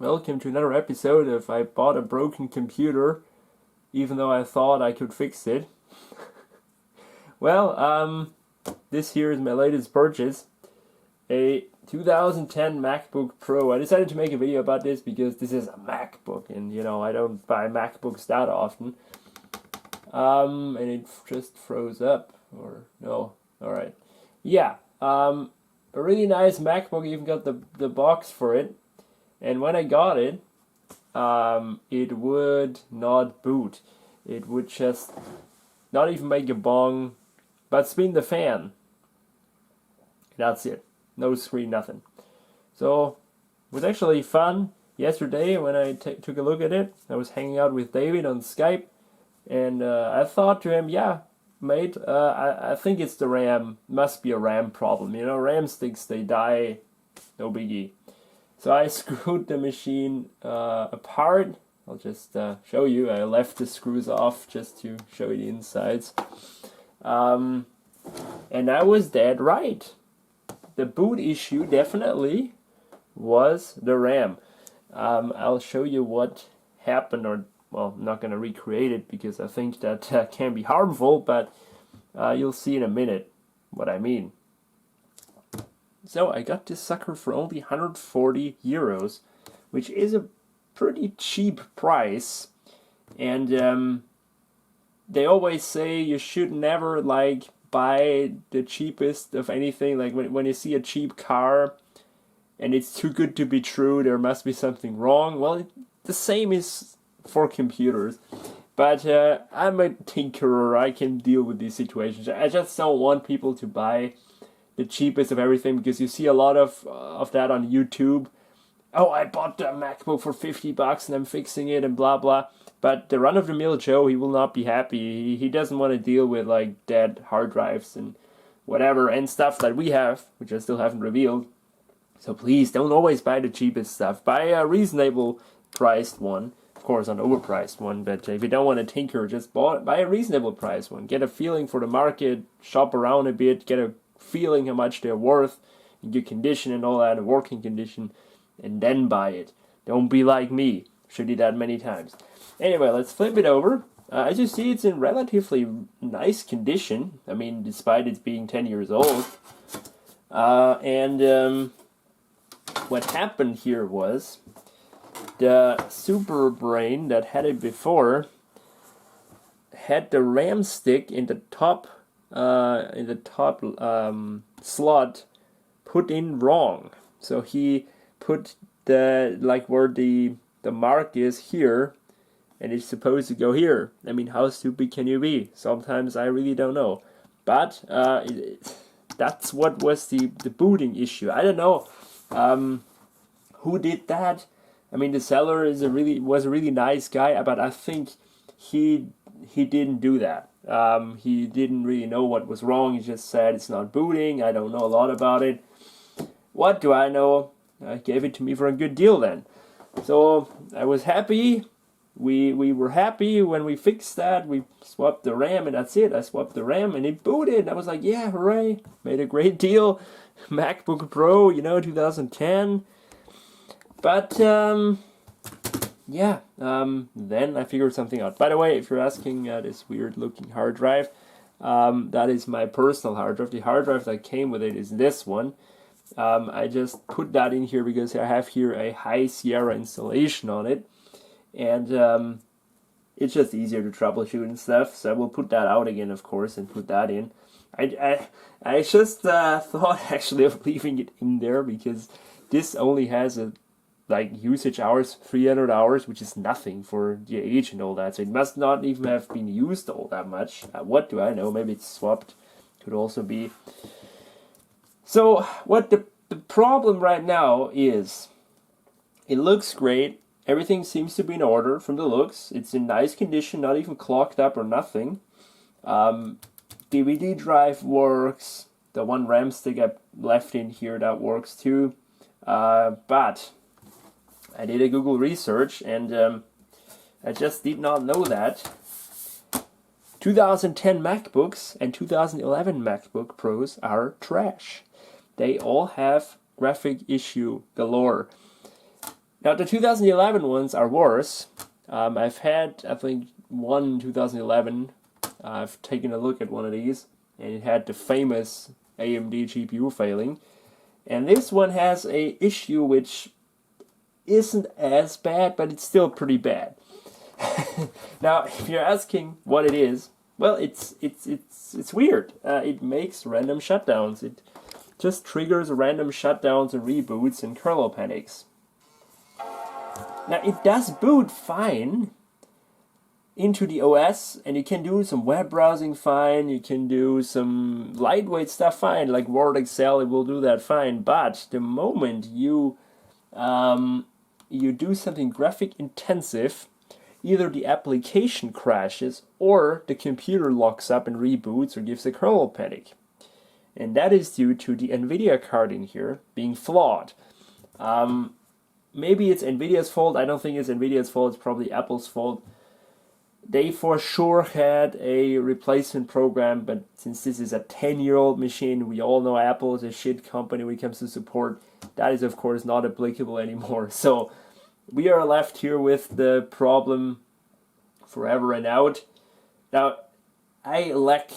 Welcome to another episode of I bought a broken computer, even though I thought I could fix it. This here is my latest purchase, a 2010 MacBook Pro. I decided to make a video about this because this is a MacBook, and I don't buy MacBooks that often. And it just froze up, or no, alright. Yeah, a really nice MacBook, even got the box for it. And when I got it, it would not boot. It would just not even make a bong, but spin the fan. That's it. No screen, nothing. So it was actually fun yesterday when I took a look at it. I was hanging out with David on Skype, and I thought to him, yeah, mate, I think it's the RAM. Must be a RAM problem. RAM sticks, they die, no biggie. So I screwed the machine apart. I'll just show you. I left the screws off just to show you the insides. And I was dead right. The boot issue definitely was the RAM. I'll show you what happened, or, well, I'm not going to recreate it because I think that can be harmful, but you'll see in a minute what I mean. So I got this sucker for only 140 euros, which is a pretty cheap price. And they always say you should never buy the cheapest of anything. Like when you see a cheap car and it's too good to be true, there must be something wrong. Well, the same is for computers. But I'm a tinkerer. I can deal with these situations. I just don't want people to buy the cheapest of everything, because you see a lot of that on YouTube. Oh, I bought the MacBook for $50 and I'm fixing it and blah blah. But the run-of-the-mill Joe, he will not be happy. He doesn't want to deal with dead hard drives and whatever and stuff that we have, which I still haven't revealed. So please don't always buy the cheapest stuff. Buy a reasonable priced one. Of course, not overpriced one, but if you don't want to tinker, just buy a reasonable priced one. Get a feeling for the market, shop around a bit, get a feeling how much they're worth, in good condition and all that, a working condition, and then buy it. Don't be like me. Should do that many times. Anyway, let's flip it over. As you see, it's in relatively nice condition. I mean, despite it being 10 years old. What happened here was the Super Brain that had it before had the RAM stick in the top slot put in wrong. So he put the where the mark is here, and it's supposed to go here. I mean, how stupid can you be? Sometimes I really don't know. But that's what was the booting issue. I don't know who did that. I mean, the seller was a really nice guy, but I think he didn't do that. He didn't really know what was wrong. He just said it's not booting. I don't know a lot about it. What do I know? I gave it to me for a good deal then. So I was happy. We were happy when we fixed that. We swapped the RAM, and that's it. I swapped the RAM and it booted. I was like, yeah, hooray. Made a great deal. MacBook Pro, 2010. But then I figured something out. By the way, if you're asking this weird looking hard drive, that is my personal hard drive. The hard drive that came with it is this one. I just put that in here because I have here a High Sierra installation on it, and it's just easier to troubleshoot and stuff. So I will put that out again, of course, and put that in. I just thought actually of leaving it in there because this only has a usage hours, 300 hours, which is nothing for the age and all that. So it must not even have been used all that much. What do I know? Maybe it's swapped. Could also be. So what the problem right now is, it looks great. Everything seems to be in order from the looks. It's in nice condition, not even clogged up or nothing. DVD drive works. The one RAM stick I left in here, that works too. But I did a Google research, and I just did not know that 2010 MacBooks and 2011 MacBook Pros are trash. They all have graphic issue galore. Now the 2011 ones are worse. I've had, I think, one 2011. I've taken a look at one of these, and it had the famous AMD GPU failing. And this one has a issue which isn't as bad, but it's still pretty bad. Now, if you're asking what it is, well, it's weird. It makes random shutdowns. It just triggers random shutdowns and reboots and kernel panics. Now, it does boot fine into the OS, and you can do some web browsing fine, you can do some lightweight stuff fine, like Word, Excel, it will do that fine, but the moment you do something graphic intensive, either the application crashes or the computer locks up and reboots or gives a kernel panic. And that is due to the NVIDIA card in here being flawed. Maybe it's NVIDIA's fault. I don't think it's NVIDIA's fault. It's probably Apple's fault. They for sure had a replacement program, but since this is a 10-year-old machine, we all know Apple is a shit company when it comes to support. That is, of course, not applicable anymore. So we are left here with the problem forever and out. Now, I lack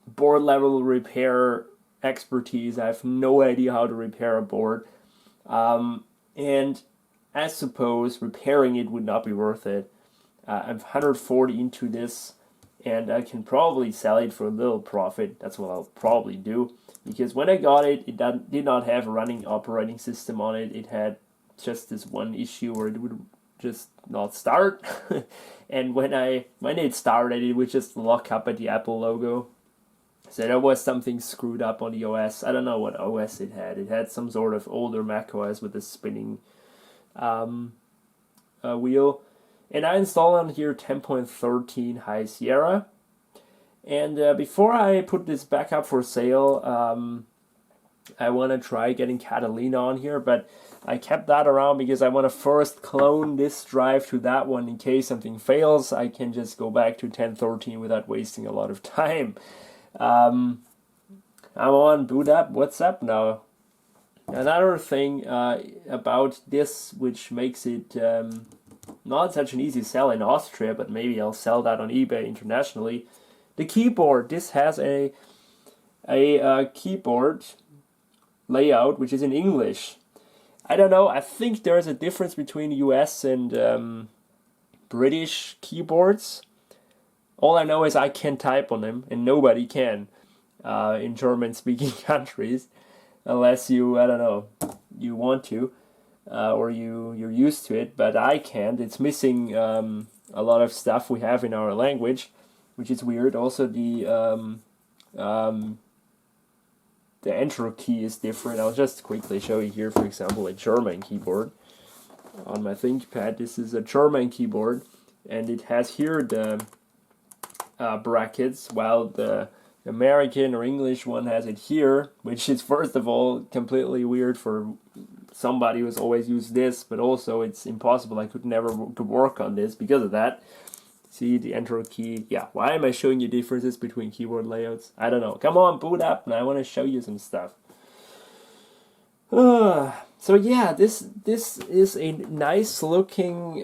board level repair expertise. I have no idea how to repair a board. And I suppose repairing it would not be worth it. I'm 140 into this, and I can probably sell it for a little profit. That's what I'll probably do. Because when I got it, it did not have a running operating system on it. It had just this one issue where it would just not start. And when it started, it would just lock up at the Apple logo. So there was something screwed up on the OS. I don't know what OS it had. It had some sort of older Mac OS with a spinning wheel. And I installed on here 10.13 High Sierra. And before I put this back up for sale, I want to try getting Catalina on here. But I kept that around because I want to first clone this drive to that one in case something fails. I can just go back to 10.13 without wasting a lot of time. I'm on boot up. What's up now? Another thing about this which makes it not such an easy sell in Austria, but maybe I'll sell that on eBay internationally. The keyboard. This has a keyboard layout which is in English. I don't know. I think there's a difference between US and British keyboards. All I know is I can type on them, and nobody can in German-speaking countries, unless you, I don't know, you want to, or you're used to it, but I can't. It's missing a lot of stuff we have in our language, which is weird. Also, the enter key is different. I'll just quickly show you here, for example, a German keyboard. On my ThinkPad, this is a German keyboard, and it has here the brackets, while the American or English one has it here, which is first of all completely weird for somebody who's always used this, but also it's impossible. I could never work on this because of that. See the enter key. Yeah, why am I showing you differences between keyboard layouts? I don't know. Come on, boot up, and I want to show you some stuff. So yeah, this is a nice looking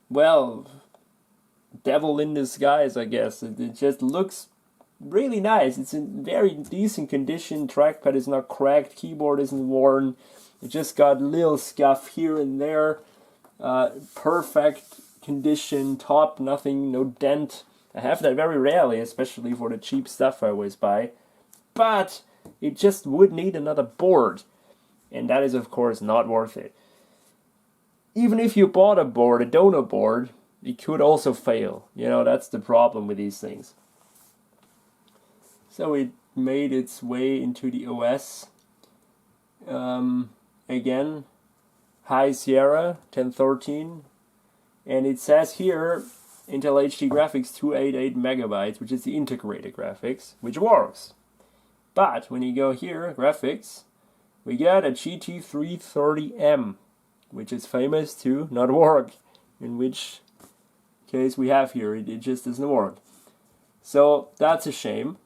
well, devil in disguise, I guess. It just looks really nice. It's in very decent condition. Trackpad is not cracked. Keyboard isn't worn. It just got little scuff here and there. Perfect condition. Top, nothing, no dent. I have that very rarely, especially for the cheap stuff I always buy. But it just would need another board. And that is, of course, not worth it. Even if you bought a board, a donor board, it could also fail. You know, that's the problem with these things. So it made its way into the OS. Again, High Sierra 1013. And it says here, Intel HD graphics 288 megabytes, which is the integrated graphics, which works. But when you go here, graphics, we get a GT330M, which is famous to not work, in which case we have here, it just doesn't work. So that's a shame.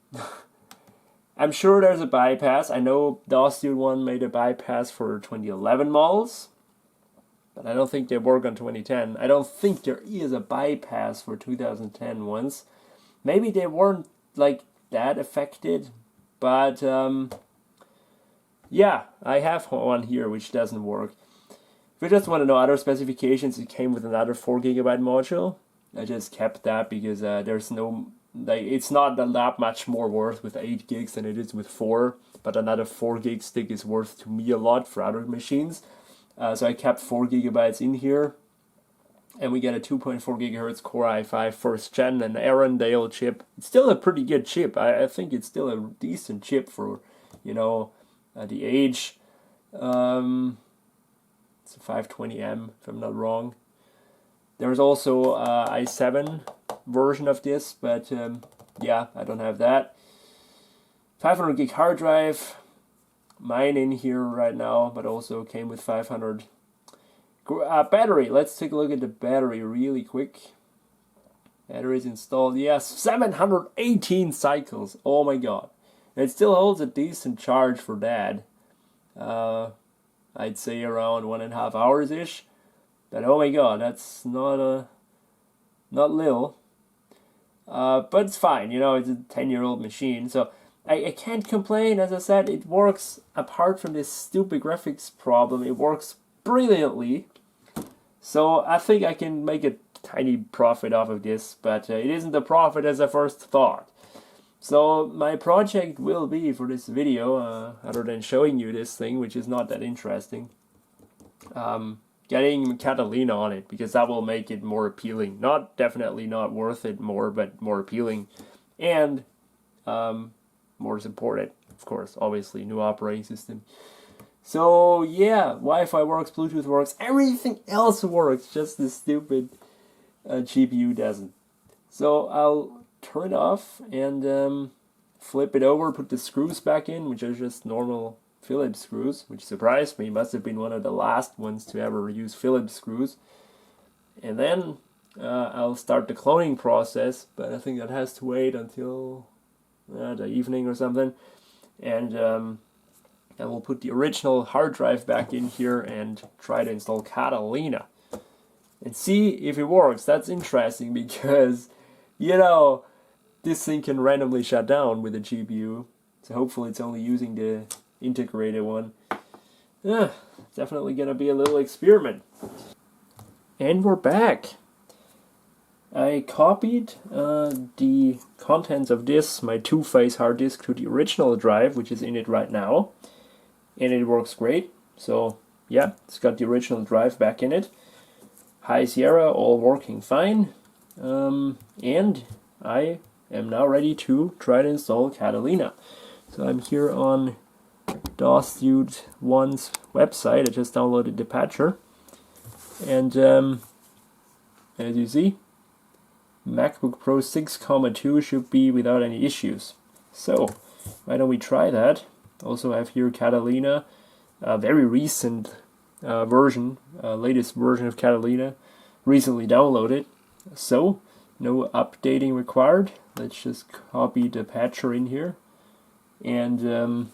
I'm sure there's a bypass. I know DOSDude 1 made a bypass for 2011 models, but I don't think they work on 2010. I don't think there is a bypass for 2010 ones. Maybe they weren't like that affected, but yeah, I have one here which doesn't work. If you just want to know other specifications, it came with another 4GB module. I just kept that because there's no, like, it's not that much more worth with 8 gigs than it is with 4, but another 4 gig stick is worth to me a lot for other machines. So I kept 4GB in here, and we get a 2.4 GHz Core i5 first gen, an Arendelle chip. It's still a pretty good chip. I think it's still a decent chip for, you know, the age. It's a 520M if I'm not wrong. There's also i7 version of this, but yeah, I don't have that. 500 gig hard drive, mine in here right now, but also came with 500. Battery, let's take a look at the battery really quick. Battery is installed, yes, 718 cycles, oh my god. And it still holds a decent charge for that. I'd say around 1.5 hours-ish. But oh my god, that's not little. But it's fine, you know, it's a 10-year-old machine, so I can't complain. As I said, it works, apart from this stupid graphics problem, it works brilliantly. So I think I can make a tiny profit off of this, but it isn't the profit as I first thought. So my project will be for this video, other than showing you this thing, which is not that interesting, getting Catalina on it, because that will make it more appealing. Definitely not worth it more, but more appealing, and more supported, of course, obviously, new operating system. So yeah, Wi-Fi works, Bluetooth works, everything else works, just the stupid GPU doesn't. So I'll turn it off and flip it over, put the screws back in, which are just normal Phillips screws, which surprised me. Must have been one of the last ones to ever use Phillips screws. And then I'll start the cloning process, but I think that has to wait until the evening or something. And I will put the original hard drive back in here and try to install Catalina and see if it works. That's interesting because, you know, this thing can randomly shut down with a GPU. So hopefully it's only using the integrated one. Definitely gonna be a little experiment. And we're back. I copied the contents of this, my 2-phase hard disk, to the original drive, which is in it right now. And it works great. So yeah, it's got the original drive back in it. High Sierra, all working fine. And I am now ready to try to install Catalina. So I'm here on DOSDude 1's website. I just downloaded the patcher. And as you see, MacBook Pro 6.2 should be without any issues. So why don't we try that? Also have here Catalina, a very recent version, latest version of Catalina, recently downloaded. So no updating required. Let's just copy the patcher in here, and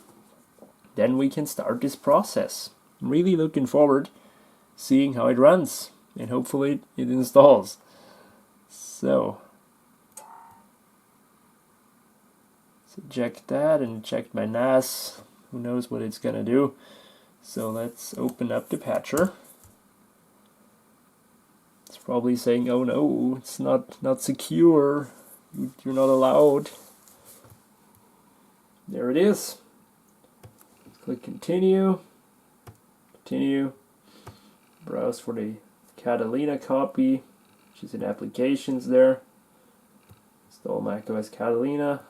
then we can start this process. I'm really looking forward seeing how it runs, and hopefully it installs. So check that, and check my NAS. Who knows what it's gonna do. So let's open up the patcher. It's probably saying, oh no, it's not secure. You're not allowed. There it is. Click continue. Continue. Browse for the Catalina copy, which is in applications there. Install macOS Catalina.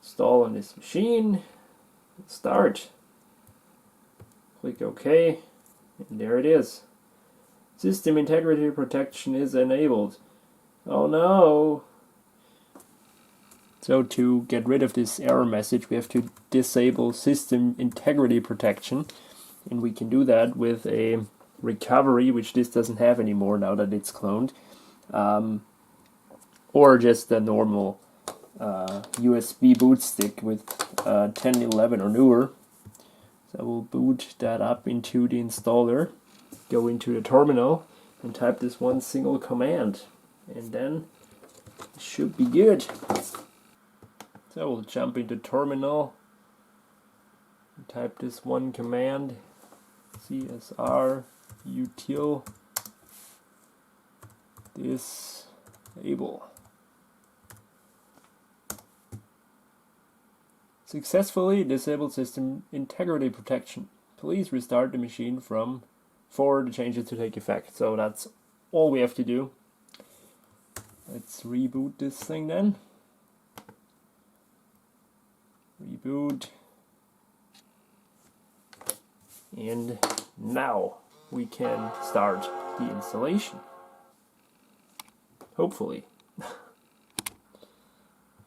Install on this machine. Start. Click OK. And there it is. System integrity protection is enabled. Oh no! So to get rid of this error message, we have to disable system integrity protection. And we can do that with a recovery, which this doesn't have anymore now that it's cloned. Or just a normal USB boot stick with 1011 or newer. So I will boot that up into the installer, go into the terminal, and type this one single command, and then it should be good. So we'll jump into terminal, and type this one command, csr util disable. Successfully disabled system integrity protection. Please restart the machine for the changes to take effect. So that's all we have to do. Let's reboot this thing then. Reboot. And now we can start the installation. Hopefully.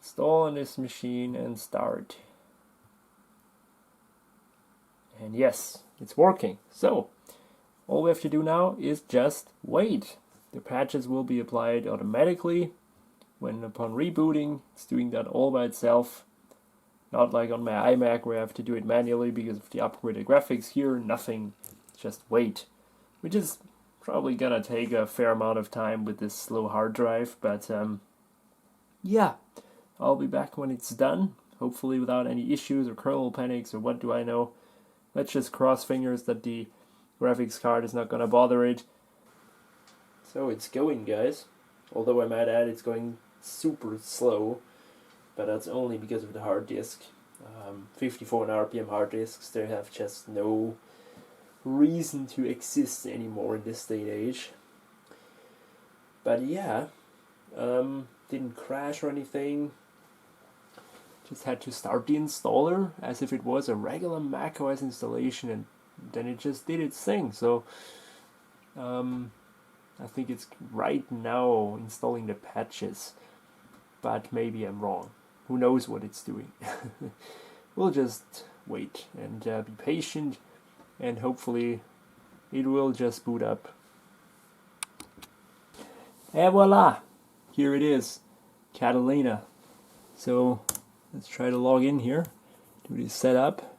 Install on this machine and start. And yes, it's working. So, all we have to do now is just wait. The patches will be applied automatically. When upon rebooting, it's doing that all by itself. Not like on my iMac where I have to do it manually because of the upgraded graphics. Here, nothing. Just wait. Which is probably gonna take a fair amount of time with this slow hard drive. But yeah, I'll be back when it's done. Hopefully without any issues or kernel panics or what do I know. Let's just cross fingers that the graphics card is not gonna bother it. So it's going, guys. Although I might add it's going super slow, but that's only because of the hard disk. 54 RPM hard disks, they have just no reason to exist anymore in this day and age. But yeah, didn't crash or anything. Just had to start the installer as if it was a regular macOS installation, and then it just did its thing. So I think it's right now installing the patches, but maybe I'm wrong. Who knows what it's doing? We'll just wait and be patient, and hopefully it will just boot up. And voila! Here it is, Catalina. So let's try to log in here, do this setup.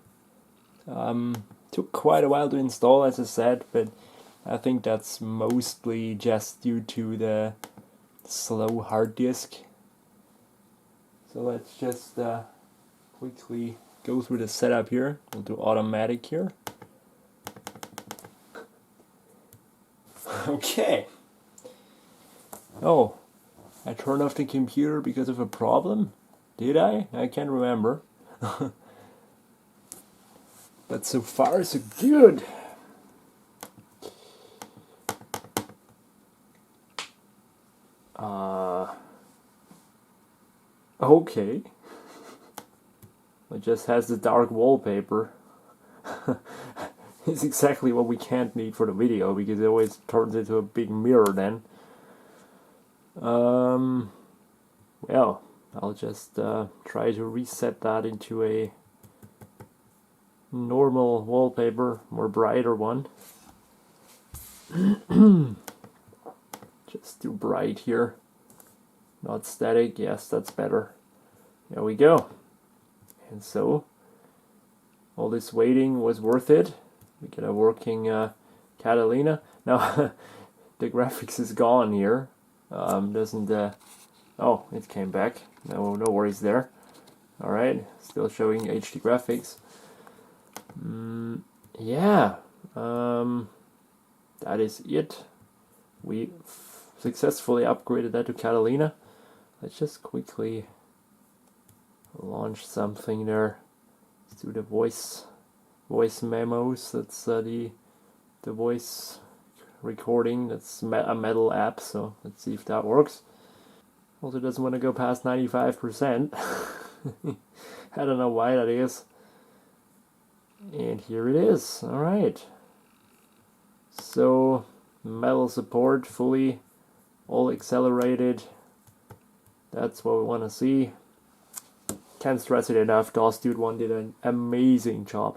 Took quite a while to install, as I said, but I think that's mostly just due to the slow hard disk. So let's just quickly go through the setup here. We'll do automatic here. Okay. Oh, I turned off the computer because of a problem? Did I? I can't remember. But so far so good. Okay. It just has the dark wallpaper. It's exactly what we can't need for the video because it always turns into a big mirror then. Well, I'll just try to reset that into a normal wallpaper, more brighter one. Just too bright here. Not static. Yes, that's better. There we go. And so, all this waiting was worth it. We get a working Catalina. Now, the graphics is gone here. Doesn't oh, it came back. No worries there. All right, still showing HD graphics. Yeah, that is it. We successfully upgraded that to Catalina. Let's just quickly launch something there. Let's do the voice memos. That's the voice recording. That's a metal app, so let's see if that works. Also doesn't want to go past 95%. I don't know why that is. And here it is. Alright. So, metal support fully, all accelerated. That's what we want to see. Can't stress it enough. DOS Dude 1 did an amazing job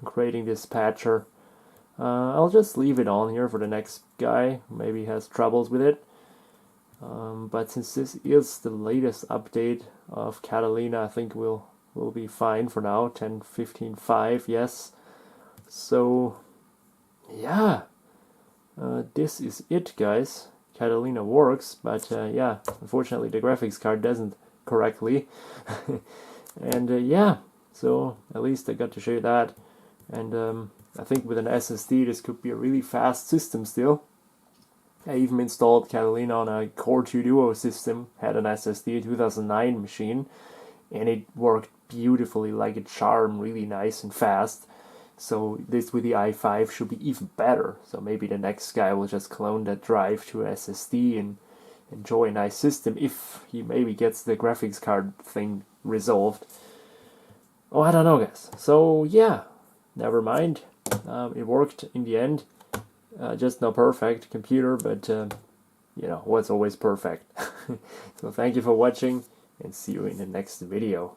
creating this patcher. I'll just leave it on here for the next guy who maybe has troubles with it. But since this is the latest update of Catalina, I think we'll be fine for now. 10.15.5, yes. So yeah, this is it, guys. Catalina works, but yeah, unfortunately the graphics card doesn't correctly. And yeah, so at least I got to show you that. And I think with an SSD this could be a really fast system still. I even installed Catalina on a Core 2 Duo system, had an SSD 2009 machine, and it worked beautifully like a charm, really nice and fast. So this with the i5 should be even better. So maybe the next guy will just clone that drive to an SSD and enjoy a nice system if he maybe gets the graphics card thing resolved. Oh, I don't know, guys. So yeah, never mind. It worked in the end. Just no perfect computer, but you know, what's always perfect. So thank you for watching and see you in the next video.